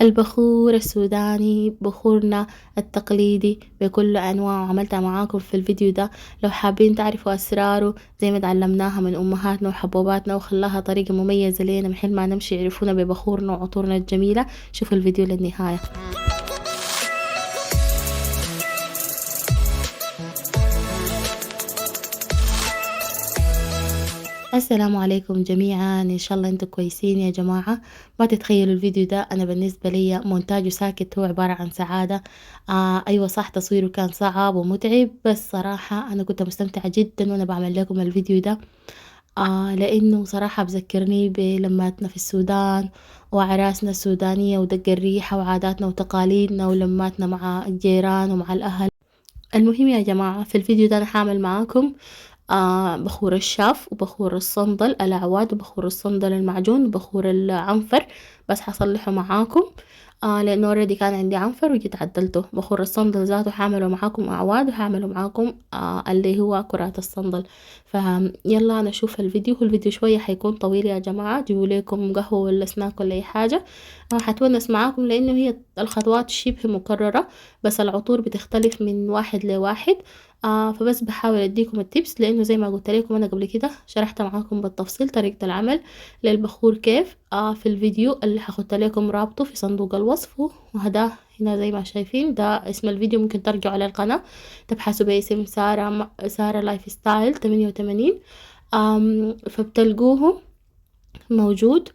البخور السوداني، بخورنا التقليدي بكل أنواعه، عملتها معاكم في الفيديو ده. لو حابين تعرفوا أسراره زي ما تعلمناها من أمهاتنا وحبوباتنا وخلاها طريقة مميزة لينا من حين ما نمشي يعرفونا ببخورنا وعطورنا الجميلة، شوفوا الفيديو للنهاية. السلام عليكم جميعا، ان شاء الله انتم كويسين يا جماعة. ما تتخيلوا الفيديو ده انا بالنسبة لي مونتاجه ساكت هو عبارة عن سعادة. ايوه صح، تصويره كان صعب ومتعب، بس صراحة انا كنت مستمتعة جدا وانا بعمل لكم الفيديو ده. لانه صراحة بذكرني بلماتنا في السودان وعراسنا السودانية ودق الريحة وعاداتنا وتقاليدنا ولماتنا مع الجيران ومع الاهل. المهم يا جماعة، في الفيديو ده أنا حاعمل معاكم بخور الشاف وبخور الصندل الأعواد وبخور الصندل المعجون وبخور العنفر، بس حصلحه معاكم لأنه اوريدي كان عندي عنفر وجيت عدلته. بخور الصندل ذاته حاعمله معاكم أعواد وحاعمله معاكم اللي هو كرات الصندل. فيلا نشوف الفيديو. الفيديو شوية حيكون طويل يا جماعة، جيبوا لكم قهوة ولا سناك ولا أي حاجة. حتونس معاكم لأنه هي الخطوات شبه مكررة، بس العطور بتختلف من واحد لواحد. فبس بحاول اديكم التيبس، لانه زي ما قلت لكم انا قبل كده شرحت معاكم بالتفصيل طريقة العمل للبخور كيف في الفيديو اللي هحط لكم رابطه في صندوق الوصف. وهذا هنا زي ما شايفين ده اسم الفيديو، ممكن ترجعوا على القناة تبحثوا باسم سارة لايف ستايل 88. فبتلقوه موجود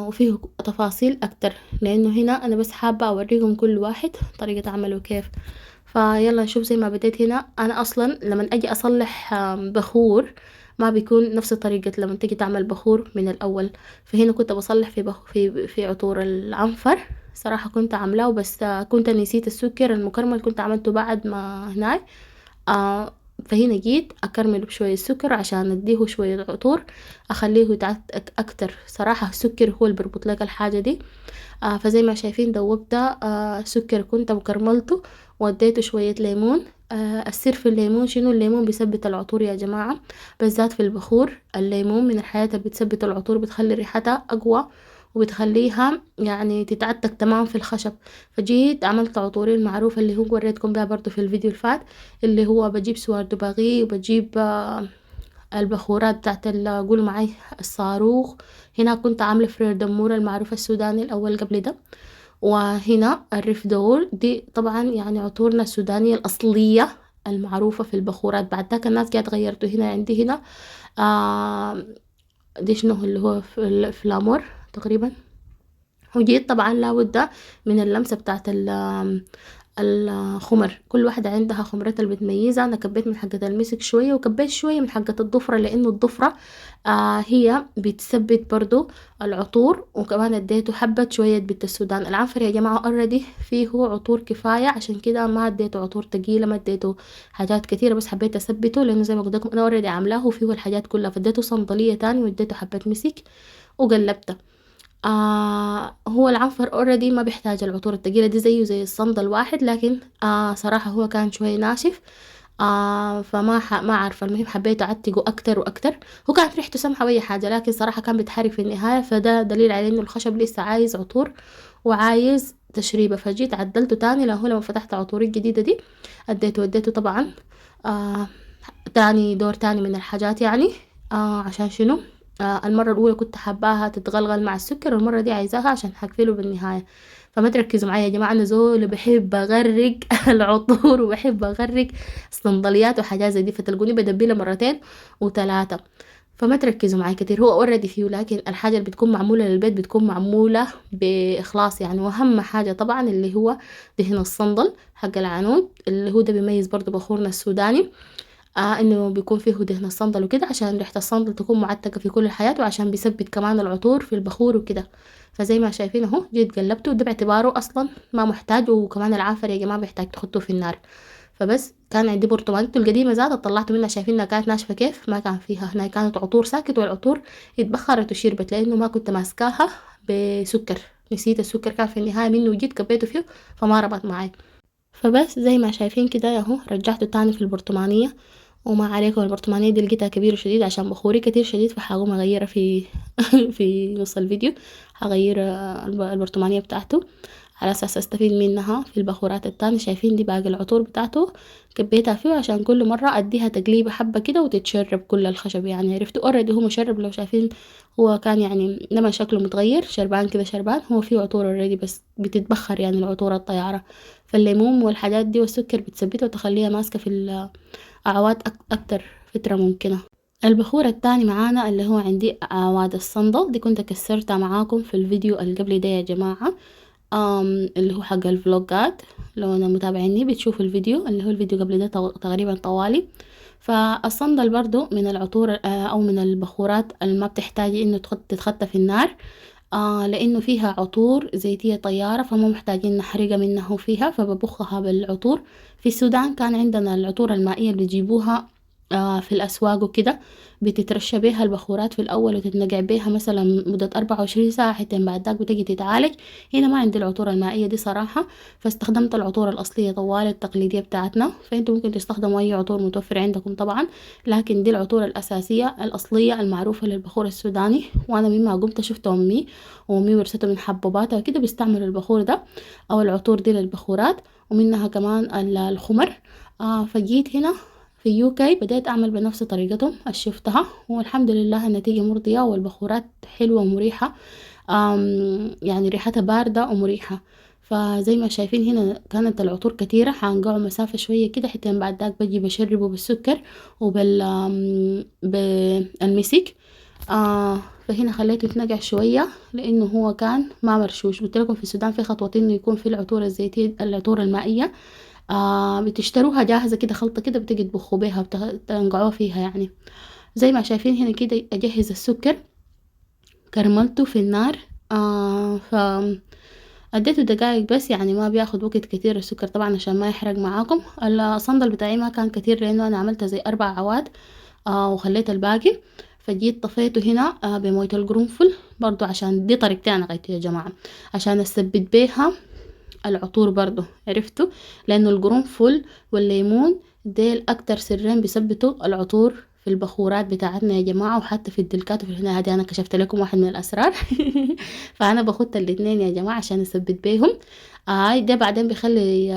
وفيه تفاصيل اكتر، لانه هنا انا بس حابة اوريكم كل واحد طريقة عمله كيف. فيلا نشوف. زي ما بديت هنا، انا اصلا لما اجي اصلح بخور ما بيكون نفس طريقة لما تيجي تعمل بخور من الاول. فهنا كنت بصلح في عطور العنفر. صراحة كنت عاملاه، بس كنت نسيت السكر المكرمل، كنت عملته بعد ما هناك. فهنا جيت اكرمله بشوية سكر عشان اديه شوية عطور، اخليه يتعتق اكتر. صراحة السكر هو اللي بيربط لك الحاجة دي. فزي ما شايفين دوبت سكر كنت مكرملته واديته شوية ليمون. السر في الليمون شنو؟ الليمون بيثبت العطور يا جماعة، بالذات في البخور. الليمون من الحاجات اللي بتثبت العطور، بتخلي ريحتها اقوى وبتخليها يعني تتعتق تمام في الخشب. فجيت عملت عطوري المعروفة اللي هو وريتكم بها برضو في الفيديو الفات، اللي هو بجيب سوار دباغي وبجيب البخورات بتاعت قولوا معي الصاروخ. هنا كنت عاملة فرير دمورة المعروفة السوداني الأول قبل ده، وهنا الريف دور دي طبعا يعني عطورنا السودانية الأصلية المعروفة في البخورات. بعد ذاك الناس قاعد غيرته. هنا عندي هنا دي شنو اللي هو الفلامور تقريبا. وجيت طبعا لابد من اللمسة بتاعت الخمر، كل واحدة عندها خمرتها اللي بتميزها. انا كبيت من حقة المسك شوية وكبيت شوية من حقة الضفرة، لانه الضفرة هي بتثبت برضو العطور. وكمان اديته حبة شوية بنت السودان. العنفر يا جماعة اوريدي فيه عطور كفاية، عشان كده ما اديته عطور تقيلة، ما اديته حاجات كتيرة، بس حبيت اثبته لانه زي ما قلت لكم انا اوريدي عاملاه وفيه الحاجات كلها. فاديته صندلية تاني واديته حبة مسك وقلبته. هو العنفر اوريدي ما بيحتاج العطور التقيلة دي زيه زي الصندل الواحد، لكن صراحة هو كان شوي ناشف. ما عارفة، المهم حبيت اعتقه اكتر واكتر. هو كانت ريحته سمحة واي حاجة، لكن صراحة كان بيتحرك في النهاية، فده دليل على انه الخشب لسه عايز عطور وعايز تشريبة. فجيت عدلته تاني لما فتحت عطوري الجديدة دي اديته طبعا تاني دور تاني من الحاجات يعني. عشان شنو؟ المرة الأولى كنت حباها تتغلغل مع السكر، والمرة دي عايزاها عشان حقفله بالنهاية. فما تركزوا معايا يا جماعة، أنا زول بحب أغرق العطور وبحب أغرق الصندليات وحاجات زي دي، فتلقوني بدبيلها مرتين وثلاثة. فما تركزوا معايا كتير، هو اوريدي فيه، لكن الحاجة اللي بتكون معمولة للبيت بتكون معمولة بإخلاص يعني. وأهم حاجة طبعا اللي هو دهن الصندل حق العنود، اللي هو ده بيميز برضو بخورنا السوداني. انه بيكون فيه دهن الصندل وكده، عشان ريحة الصندل تكون معتقة في كل الحياة، وعشان بيثبت كمان العطور في البخور وكده. فزي ما شايفين اهو جيت قلبته، وده باعتباره اصلا ما محتاج. وكمان العنفر يا جماعة بيحتاج تحطوه في النار. فبس كان عندي برطمانته القديمة ذات طلعت منها، شايفين انها كانت ناشفة كيف، ما كان فيها هنا كانت عطور ساكت، والعطور اتبخرت وشربت لانه ما كنت ماسكاها بسكر. نسيت السكر كان في النهاية منه، وجيت كبيته فيه فما ربط معي. فبس زي ما شايفين كده اهو رجعته تاني في البرطمانية. وما عليكم، البرطمانية دي لقيتها كبيرة شديد عشان بخوري كتير شديد، فحاقوم اغيرها في في نص الفيديو. هغير البرطمانية بتاعته على اساس استفيد منها في البخورات التانية. شايفين دي باقي العطور بتاعته كبيتها فيه عشان كل مرة اديها تقليبة حبة كده وتتشرب كل الخشب. يعني عرفتوا اوريدي هو مشرب، لو شايفين هو كان يعني لما شكله متغير شربان كده، شربان هو فيه عطور اوريدي بس بتتبخر، يعني العطور الطيارة. فالليمون والحاجات دي والسكر بتثبتها وتخليها ماسكة في الاعواد اكتر فترة ممكنة. البخور التاني معانا اللي هو عندي اعواد الصندل، دي كنت كسرتها معاكم في الفيديو اللي قبل ده يا جماعة، اللي هو حق الفلوجات. لو انا متابعيني بتشوفوا الفيديو اللي هو الفيديو قبل ده تقريبا طوالي. فالصندل برضو من العطور او من البخورات اللي ما بتحتاجي انه تتخطى في النار، لانه فيها عطور زيتية طيارة، فما محتاجين نحرقها منه فيها، فببخها بالعطور. في السودان كان عندنا العطور المائية اللي بيجيبوها في الأسواق وكده، بتترشى بيها البخورات في الأول وتتنقع بيها مثلا مدة 24 ساعة، حتى بعد ذاك بتجي تتعالج. هنا ما عندي العطور المائية دي صراحة، فاستخدمت العطور الأصلية طوال التقليدية بتاعتنا. فانتوا ممكن تستخدموا أي عطور متوفر عندكم طبعا، لكن دي العطور الأساسية الأصلية المعروفة للبخور السوداني. وأنا مما قمت شفت وأمي ورثته من حبوباتها وكده بيستعملوا البخور ده أو العطور دي للبخورات، ومنها كمان الخمر. فجيت هنا في يوكي بدأت أعمل بنفس طريقتهم شفتها، والحمد لله النتيجة مرضية والبخورات حلوة ومريحة. يعني ريحتها باردة ومريحة. فزي ما شايفين هنا كانت العطور كتيرة، حنقعه مسافة شوية كده، حتى بعد ذاك بجي بشربه بالسكر بالمسك. فهنا خليته يتنقع شوية لأنه هو كان ما مرشوش. قلت لكم في السودان في خطوتين إنه يكون في العطور الزيتية، العطور المائية بتشتروها جاهزة كده، خلطة كده بتجي تبخوا بيها بتنقعوها فيها يعني. زي ما شايفين هنا كده أجهز السكر، كرملته في النار. ف اديته دقايق بس، يعني ما بياخد وقت كتير السكر طبعا عشان ما يحرق معاكم. الصندل بتاعي ما كان كتير لانه انا عملته زي 4 عواد وخليت الباقي. فجيت طفيته هنا بموية القرنفل برضو، عشان دي طريقتي انا غايته يا جماعة، عشان اثبت بيها العطور برضو. عرفتوا؟ لانه القرنفل والليمون ديل اكتر سرين بيثبتوا العطور في البخورات بتاعتنا يا جماعة، وحتى في الدلكات وفي الهنا. هذه انا كشفت لكم واحد من الاسرار. فانا باخد الاتنين يا جماعة عشان اثبت بيهم. ده بعدين بيخلي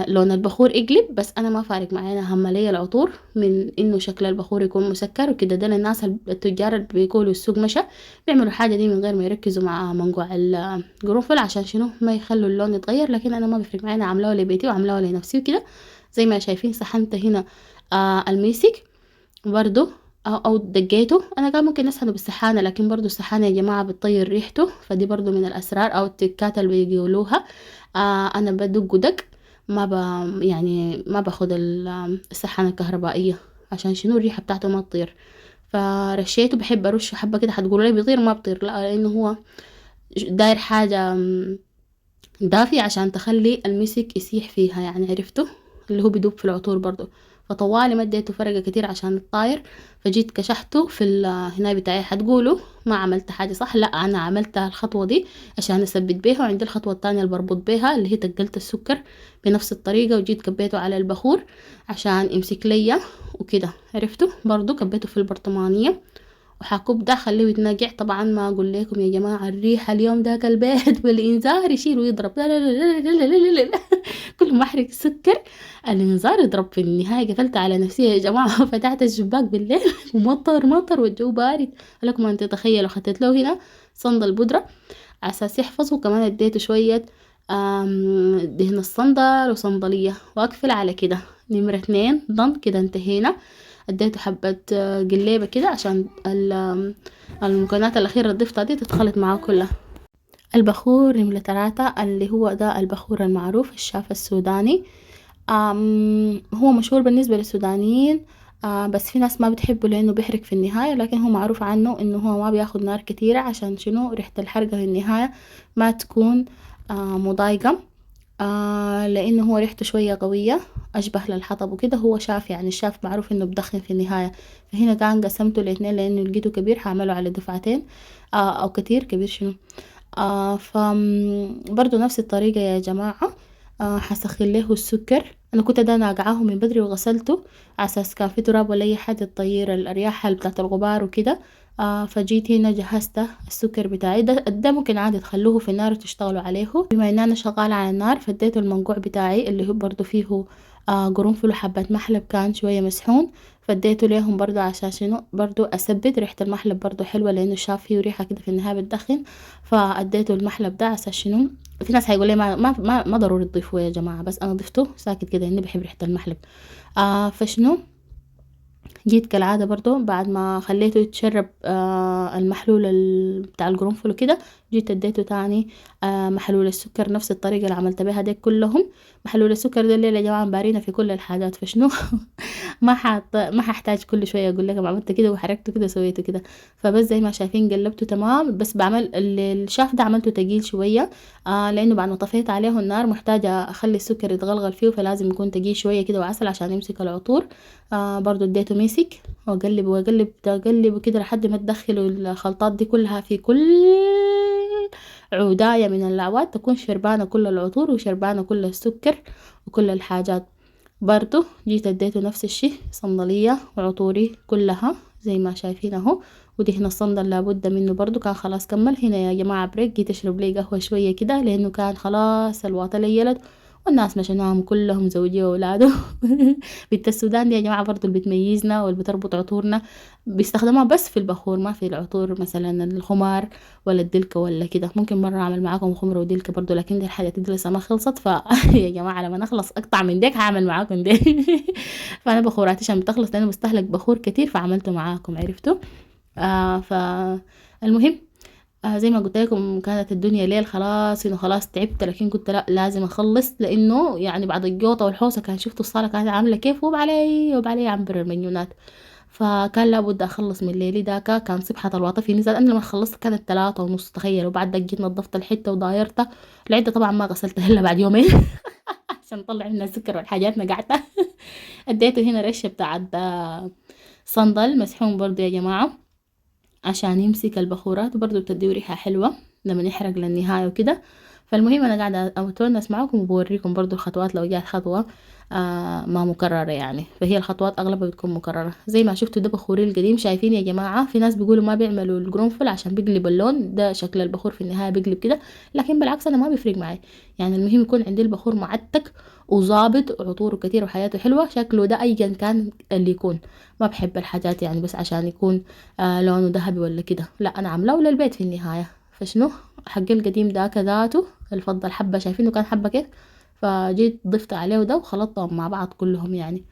لون البخور يقلب، بس انا ما فارق معي، انا هم لي العطور من انه شكل البخور يكون مسكر وكده. ده للناس التجار اللي بيقولوا السوق مشى بيعملوا الحاجه دي من غير ما يركزوا مع منقوع القرنفل عشان شنو ما يخلوا اللون يتغير. لكن انا ما بيفرق معي، انا عاملاه لبيتي وعاملاه لنفسي وكده. زي ما شايفين سحنت هنا الميسك برضو او دقيته. انا كان ممكن اسحنه بالسحانه، لكن برضو السحانه يا جماعه بتطير ريحته، فدي برضو من الاسرار او التكات اللي بيقولوها. انا بدق دق، ما يعني ما باخد السحانه الكهربائيه عشان شنو الريحه بتاعته ما تطير. فرشيته، بحب ارشه حبه كده. حتقولوا لي بيطير؟ ما بيطير، لا، لانه هو داير حاجه دافية عشان تخلي المسك يسيح فيها، يعني عرفته اللي هو بيدوب في العطور برضو. فطوالي ما اديته فرقة كتير عشان الطاير، فجيت كشحته في هنا بتاعي. حتقولوا ما عملت حاجة صح، لا، انا عملت الخطوة دي عشان اثبت بيها. وعندي الخطوة التانية اللي بربط بيها اللي هي تقلت السكر بنفس الطريقة، وجيت كبيته على البخور عشان يمسك ليا وكده. عرفتوا؟ برضو كبيته في البرطمانية وحكب ده خليه يتنقع. طبعا ما اقول لكم يا جماعه الريحه اليوم داك البيت والانذار يشيل ويضرب، لا لا لا لا لا لا لا لا. كل ما احرق السكر الانذار يضرب. في النهايه قفلت على نفسي يا جماعه وفتحت الشباك بالليل ومطر مطر والجو بارد. لكم ان تتخيلوا خدت له هنا صندل بودره على اساس يحفظ، وكمان اديته شويه دهن الصندل وصندليه، واقفل على كده. نمرة 2 ضن كده انتهينا. اديته حبة قليبة كده عشان المكونات الأخيرة اللي ضفتها دي تتخلط معاه كلها. البخور نمرة 3 اللي هو ده البخور المعروف الشاف السوداني. هو مشهور بالنسبة للسودانيين، بس في ناس ما بتحبه لأنه بيحرق في النهاية، لكن هو معروف عنه إنه هو ما بياخد نار كتيرة عشان شنو ريحة الحرقة في النهاية ما تكون مضايقة. لانه هو ريحته شوية قوية اشبه للحطب وكده. هو شاف، يعني الشاف معروف انه بدخن في النهاية. فهنا كان قسمته لاتنين لانه لقيته كبير، هعمله على دفعتين او كتير كبير شنو. برضو نفس الطريقة يا جماعة. هسخن له السكر انا كنت ده ناقعاه من بدري وغسلته على اساس كان في تراب ولا اي حاجه تطير الارياح بتاعه الغبار وكده. فجيت هنا جهزت السكر بتاعي ده ممكن عادي تخلوه في النار وتشتغلوا عليه. بما ان انا شغاله على النار فديته المنقوع بتاعي اللي هو برضو فيه قرنفل وحبة محلب كان شوية مسحون، فديته ليهم برضو عشان شنو برضو اثبت ريحة المحلب برضو حلوة لانه شاف فيه ريحة كده في النهاية بتدخن. فاديته المحلب ده عشان شنو، في ناس هيقول لي ما ضروري تضيفوه يا جماعة، بس انا ضفته ساكت كده اني بحب ريحة المحلب. فشنو، جيت كالعادة برضو بعد ما خليته يتشرب المحلول بتاع القرنفل وكده، جيت اديته تاني محلول السكر نفس الطريقة اللي عملت بيها ديك كلهم. محلول السكر ده الليلة يا جماعة بارينا في كل الحاجات، فشنو ما ححتاج كل شوية اقول لكم عملت كده وحركته كده سويته كده. فبس زي ما شايفين قلبته تمام، بس بعمل الشاف ده عملته تقيل شوية لانه بعد ما طفيت عليه النار محتاجة اخلي السكر يتغلغل فيه، فلازم يكون تقيل شوية كده وعسل عشان يمسك العطور. برضو اديته مسك واقلب واقلب اقلب كده لحد ما تدخلوا الخلطات دي كلها في كل عوداية من العواد، تكون شربانة كل العطور وشربانة كل السكر وكل الحاجات. برضو جيت اديته نفس الشي صندلية وعطوري كلها زي ما شايفين اهو. ودي هنا الصندل لابد منه برضو كان خلاص كمل. هنا يا جماعة بريك، جيت اشرب لي قهوة شوية كده لانه كان خلاص الواطة ليلت والناس مشيناهم كلهم زوجي واولاده. بنت السودان دي يا جماعة برضو اللي بتميزنا واللي بتربط عطورنا، بيستخدموها بس في البخور ما في العطور مثلا الخمار ولا الدلكة ولا كده. ممكن مرة اعمل معاكم خمرة ودلكة برضو، لكن دي الحاجات دي لسه ما خلصت يا جماعة لما نخلص اقطع من ديك هعمل معاكم دي. فانا بخوراتي عشان بتخلص لانه بستهلك بخور كتير فعملته معاكم عرفتوا. فالمهم زي ما قلت لكم كانت الدنيا ليل خلاص انه خلاص تعبت، لكن قلت لا لازم اخلص لانه يعني بعد الجوطه والحوسه كان شفتوا الصاله كانت عامله كيف وب علي عنبر المجنونات. فكان لابد اخلص من الليلي داكا. كان صبحة الواطة نزل، انا لما خلصت كانت 3:30 تخيل، وبعد ده جيت نظفت الحته وضايرتها. العده طبعا ما غسلتها الا بعد يومين عشان نطلع منها السكر والحاجات نقعتها. اديته هنا رشه بتاعت صندل مسحوم برضو يا جماعه عشان يمسك البخورات، وبرضه بتديه ريحة حلوة لما يحرق للنهاية وكده. فالمهم انا قاعدة اتونس معاكم وبوريكم برضو الخطوات لو جات خطوة ما مكررة يعني، فهي الخطوات اغلبها بتكون مكررة. زي ما شفتوا ده بخوري القديم شايفين يا جماعة، في ناس بيقولوا ما بيعملوا القرنفل عشان بيقلب اللون ده، شكل البخور في النهاية بيقلب كده، لكن بالعكس انا ما بيفرق معي. يعني المهم يكون عندي البخور معتك وظابط عطوره كتير وحياته حلوة شكله ده ايا كان اللي يكون. ما بحب الحاجات يعني بس عشان يكون لونه ذهبي ولا كده، لا انا عاملاه للبيت في النهايه. فشنو حق القديم ده ذاته الفضه الحبه شايفينه كان حبه كيف، فجيت ضفت عليه ده وخلطتهم مع بعض كلهم يعني.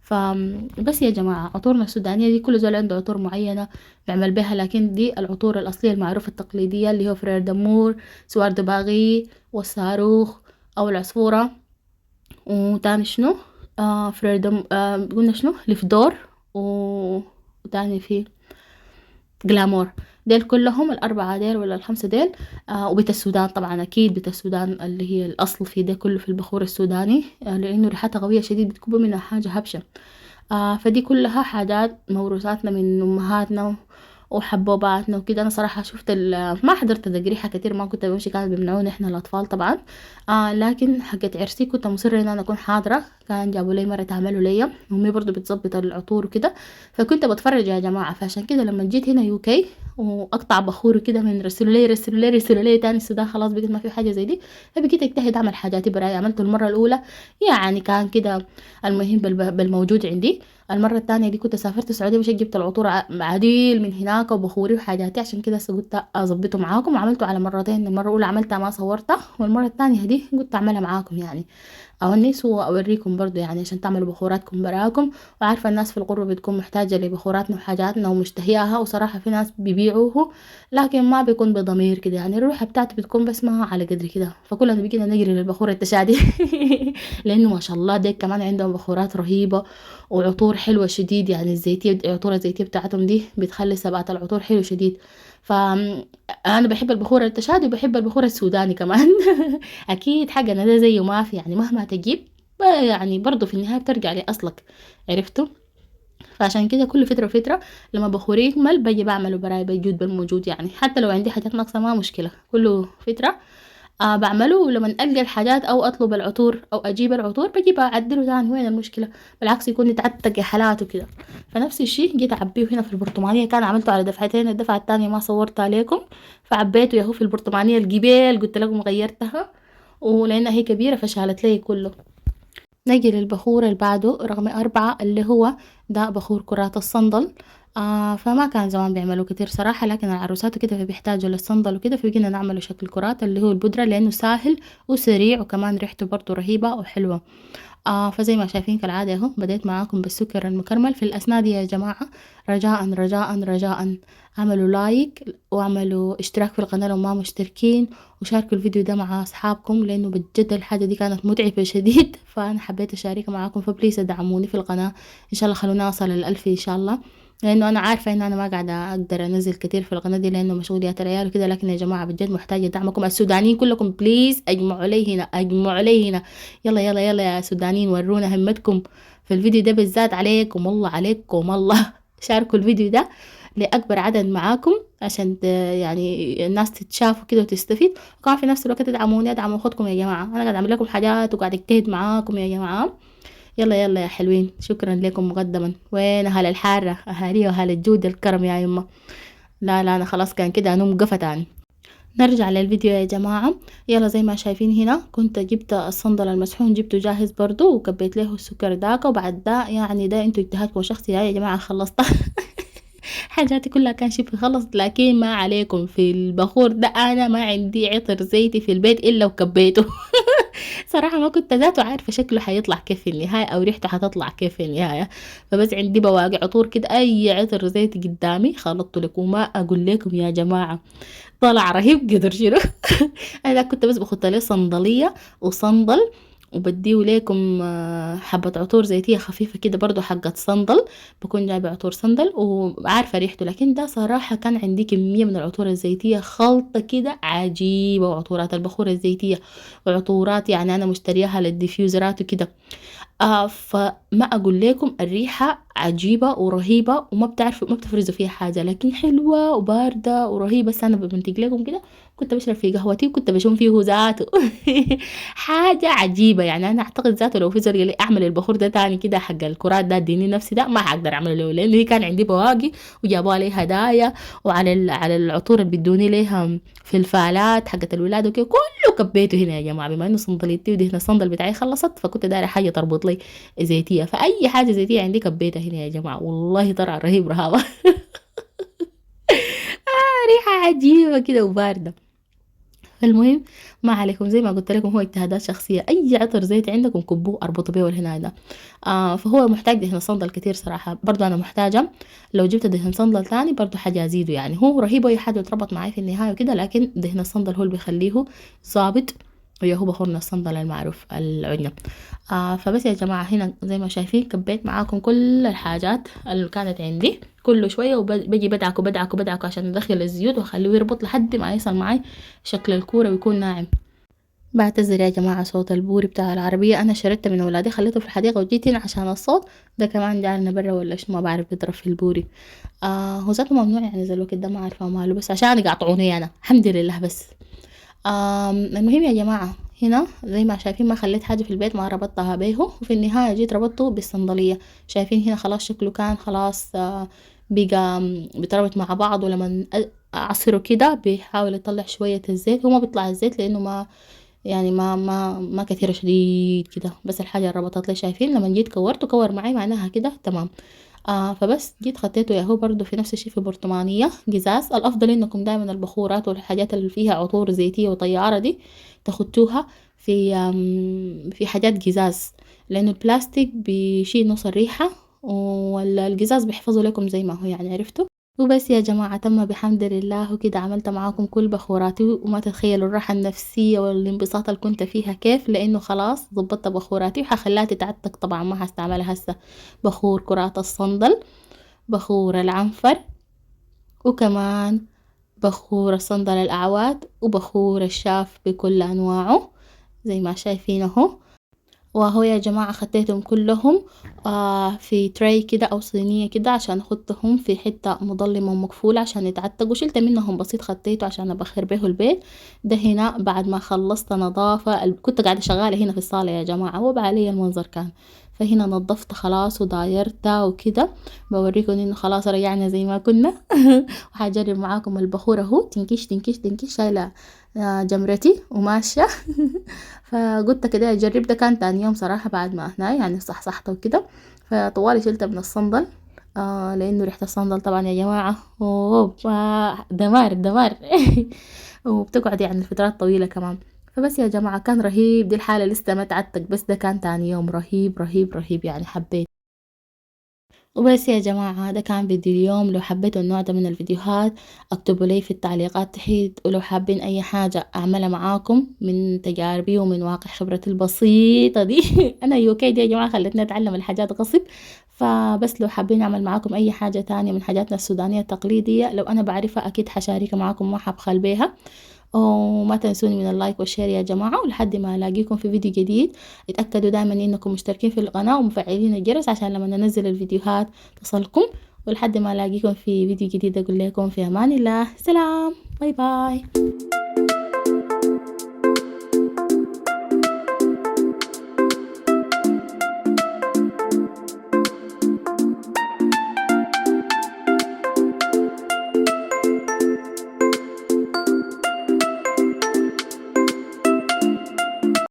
فبس يا جماعة عطورنا السودانية دي كل زول عنده عطور معينة بيعمل بها، لكن دي العطور الأصلية المعروفة التقليدية اللي هو فرير دمور، سوار دباغي، والصاروخ أو العصفورة. وتاني شنو فرير قلنا شنو لفدور وتاني في جلامور. ديل كلهم الأربعة ديل ولا الخمسة ديل. وبيت السودان طبعا أكيد بيت السودان اللي هي الأصل في ده كله في البخور السوداني لأنه ريحتها قوية شديد بتكب منها حاجة هبشة. فدي كلها حاجات موروثاتنا من أمهاتنا وحبوباتنا وكده. أنا صراحة شفت ما حضرت تقريحة كتير، ما كنت بمشي كانت بيمنعوني إحنا الأطفال طبعا. لكن حقت عرسي كنت مصرة إن أنا أكون حاضرة، كان جابوا لي مرة تعملوا ليا، أمي برضو بتظبط العطور وكده، فكنت بتفرج يا جماعة. فعشان كده لما جيت هنا يوكي واقطع بخور كده من رسلوا لي تاني السودان خلاص بقيت ما في حاجة زي دي، فبقيت اجتهد اعمل حاجاتي براي. عملته المرة الأولى يعني كان كده المهم بالموجود عندي. المرة التانية دي كنت سافرت السعودية مش جبت العطور عديل من هناك وبخوري وحاجاتي، عشان كده قلت اظبطه معاكم. وعملته على مرتين، المرة الأولى عملتها ما صورتها، والمرة التانية دي قلت اعملها معاكم يعني اونس واوريكم برضو يعني عشان تعملوا بخوراتكم براكم. وعارفة الناس في الغربة بتكون محتاجة لبخوراتنا وحاجاتنا ومشتهياها، وصراحة في ناس بيبيعوه لكن ما بيكون بضمير كده، يعني الروحة بتاعته بتكون بس ما على قدر كده، فكلنا بقينا نجري للبخور التشادي. لانه ما شاء الله ديك كمان عندهم بخورات رهيبة وعطور حلوة شديد، يعني الزيتية العطور الزيتية بتاعتهم دي بتخلي سبعة العطور حلو شديد. فأنا بحب البخور التشادي وبحب البخور السوداني كمان. أكيد حقنا ده زيه ما في يعني مهما تجيب يعني برضو في النهاية بترجع لأصلك عرفتوا. فعشان كده كل فترة وفترة لما بخوري يكمل باجي بعمله براي بيجود بالموجود، يعني حتى لو عندي حاجات ناقصة ما مشكلة كل فترة بعمله، ولما ألقى الحاجات أو أطلب العطور أو أجيب العطور بجيب أعدله تاني. وين المشكلة؟ بالعكس يكون يتعتق حالاته كده. فنفس الشي جيت أعبيه هنا في البرطمانية. كان عملته على دفعتين، الدفعة التانية ما صورتها عليكم، فعبيته ياهو في البرطمانية الجبال، قلت لكم غيرتها، ولأنها هي كبيرة فشالت لي كله. نجي للبخور اللي بعده رقم 4 اللي هو ده بخور كرات الصندل. فما كان زمان بيعملوا كتير صراحة، لكن العروسات وكده فبيحتاجوا للصندل وكده، فبقينا نعمله شكل كرات اللي هو البودرة، لأنه سهل وسريع وكمان ريحته برضو رهيبة وحلوة. فزي ما شايفين كالعادة اهو بديت معاكم بالسكر المكرمل. في الأثناء دي يا جماعة رجاء رجاء رجاء اعملوا لايك واعملوا اشتراك في القناة لو ما مشتركين، وشاركوا الفيديو ده مع أصحابكم، لأنه بجد الحاجة دي كانت متعبة شديد فأنا حبيت أشاركها معاكم. فبليز ادعموني في القناة إن شاء الله، خلونا أوصل ال1000 إن شاء الله، لأنه أنا عارفة إن أنا ما قاعدة أقدر أنزل كتير في القناة دي لأنه مشغوليات العيال وكده، لكن يا جماعة بجد محتاجة دعمكم السودانيين كلكم. بليز اجمعوا لي هنا، اجمعوا لي هنا، يلا يلا يلا يا سودانيين، ورونا همتكم في الفيديو ده بالذات. عليكم الله، عليكم الله شاركوا الفيديو ده لأكبر عدد معاكم عشان يعني الناس تتشاف كده وتستفيد، وكمان في نفس الوقت تدعموني، ادعموا اخوتكم يا جماعة. انا قاعد اعمل لكم حاجات وقاعد اجتهد معاكم يا جماعة. يلا يلا يا حلوين، شكرا لكم مقدما. وين اهل الحارة، اهالي واهل الجود الكرم يا يما. لا لا انا خلاص كان كده انوم قفة تاني. نرجع للفيديو يا جماعة. يلا زي ما شايفين هنا كنت جبت الصندل المسحون، جبته جاهز برضو وكبيت له السكر داك، وبعد ده يعني ده انتوا اجتهادكم شخصي يا جماعة خلصت حاجاتي كلها كان شبه خلصت، لكن ما عليكم في البخور ده انا ما عندي عطر زيتي في البيت الا وكبيته صراحة ما كنت ذاته عارفة شكله حيطلع كيف في النهاية او ريحته حتطلع كيف في النهاية، فبس عندي بواقي عطور كده اي عطر زيتي قدامي خلطته لكم. وما اقول لكم يا جماعة طلع رهيب قدر شنو انا كنت بس بخط عليه صندلية وصندل، وبديه ليكم حبة عطور زيتية خفيفة كده برضو حقة صندل، بكون جايبة عطور صندل وعارفة ريحته. لكن ده صراحة كان عندي كمية من العطور الزيتية خلطة كده عجيبة، وعطورات البخور الزيتية وعطورات يعني أنا مشترياها للديفيوزرات وكده. فما اقول لكم الريحة عجيبة ورهيبة، وما بتعرفوا ما بتفرزوا فيها حاجة، لكن حلوة وباردة ورهيبة. بس انا بمنتج لكم كده كنت بشرب في قهوتي وكنت بشم فيه ذاته حاجة عجيبة. يعني انا اعتقد ذاته لو في زول قال لي اعمل البخور ده تاني كده حق الكرات ده اديني نفسي ده ما حقدر اعمله له، لانه هي كان عندي بواقي وجابوا لي هدايا، وعلى على العطور اللي بيدوني ليها في الفالات حقت الولاد وكده كله كبيته هنا يا جماعة. بما انه صندليتي ودهن الصندل بتاعي خلصت، فكنت دايرة حاجة تربط لي زيتية، فأي حاجة زيتية عندي كبيتها هنا يا جماعة. والله طلع رهيب رهابة ريحة عجيبة كده وباردة. المهم ما عليكم، زي ما قلت لكم هو اجتهادات شخصية. أي عطر زيت عندكم كبوه اربطوا بيه الهنا ده. فهو محتاج دهن صندل كتير صراحة، برضو أنا محتاجة لو جبت دهن صندل تاني برضو حاجة أزيده. يعني هو رهيب أي حاجة يتربط معي في النهاية وكده، لكن دهن الصندل هو اللي بيخليه ظابط، وهو بخورنا الصندل المعروف العنب. فبس يا جماعة هنا زي ما شايفين كبيت معاكم كل الحاجات اللي كانت عندي كل شوية، وبجي بدعك وبدعك وبدعك عشان ادخل الزيوت واخليه يربط لحد ما يصل معي شكل الكورة ويكون ناعم. بعتذر يا جماعة صوت البوري بتاع العربية، انا شردته من ولادي خليته في الحديقة وجيت هنا عشان الصوت ده كمان جعلنا برا ولا شنو ما بعرف بيضرب في البوري. هو ذاته ممنوع يعني زي الوقت ده ما عارفة ماله، بس عشان يقاطعوني انا الحمد لله بس. المهم يا جماعة هنا زي ما شايفين ما خليت حاجة في البيت ما ربطتها بيه، وفي النهاية جيت ربطته بالصندلية. شايفين هنا خلاص شكله كان خلاص بقى بيتربط مع بعض، ولما اعصره كده بيحاول يطلع شوية الزيت. هو ما بيطلع الزيت لانه ما يعني ما كثيرة شديد كده، بس الحاجة ربطت لي. شايفين لما جيت كورته كور معي معناها كده تمام. فبس جيت خطيته ياهو برضو في نفس الشي في برطمانية قزاز. الافضل انكم دايما البخورات والحاجات اللي فيها عطور زيتية وطيارة دي تخطوها في في حاجات قزاز، لانه البلاستيك بيشيل نص الريحة، ولا القزاز بيحفظه لكم زي ما هو يعني عرفتوا. وبس يا جماعة تم بحمد الله، وكده عملت معاكم كل بخوراتي، وما تتخيلوا الراحة النفسية والانبساط اللي كنت فيها كيف، لانه خلاص ضبطت بخوراتي وحخليها تتعتق. طبعا ما هستعملها هسه. بخور كرات الصندل، بخور العنفر، وكمان بخور الصندل الأعواد، وبخور الشاف بكل أنواعه زي ما شايفين اهو. وهو يا جماعة خديتهم كلهم في تراي كده أو صينية كده عشان أحطهم في حتة مظلمة ومقفولة عشان يتعتقوا. وشلت منهم بسيط خديته عشان أبخر به البيت. ده هنا بعد ما خلصت نظافة، كنت قاعدة شغالة هنا في الصالة يا جماعة، وبعلي المنظر كان. فهنا نظفت خلاص ودايرتها وكده. بوريكم انه خلاص رجعنا زي ما كنا. وحجرب معاكم البخور اهو، تنكش تنكش تنكش، شايلة جمرتي وماشية. فقلت كده اجرب. ده كان تاني يوم صراحة بعد ما هنا يعني صحصحت وكده. فطوالي شلتها من الصندل، لانه ريحة الصندل طبعا يا جماعة اوه دمار دمار. وبتقعد يعني فترات طويلة كمان. فبس يا جماعة كان رهيب. دي الحالة لسه ما تعتق، بس ده كان تاني يوم رهيب رهيب رهيب يعني حبيت. وبس يا جماعة ده كان فيديو اليوم. لو حبيتوا النوع ده من الفيديوهات اكتبوا لي في التعليقات تحت. ولو حابين اي حاجة اعملها معاكم من تجاربي ومن واقع خبرتي البسيطة دي. انا يوكي دي يا جماعة خلتني اتعلم الحاجات غصب. فبس لو حابين اعمل معاكم اي حاجة تانية من حاجاتنا السودانية التقليدية، لو انا بعرفها اكيد حشاركها معاكم وما حبخل بيها. وما تنسوني من اللايك والشير يا جماعة. ولحد ما الاقيكم في فيديو جديد اتأكدوا دايما انكم مشتركين في القناة ومفعلين الجرس عشان لما ننزل الفيديوهات تصلكم. ولحد ما الاقيكم في فيديو جديد اقول لكم في امان الله، سلام، باي باي.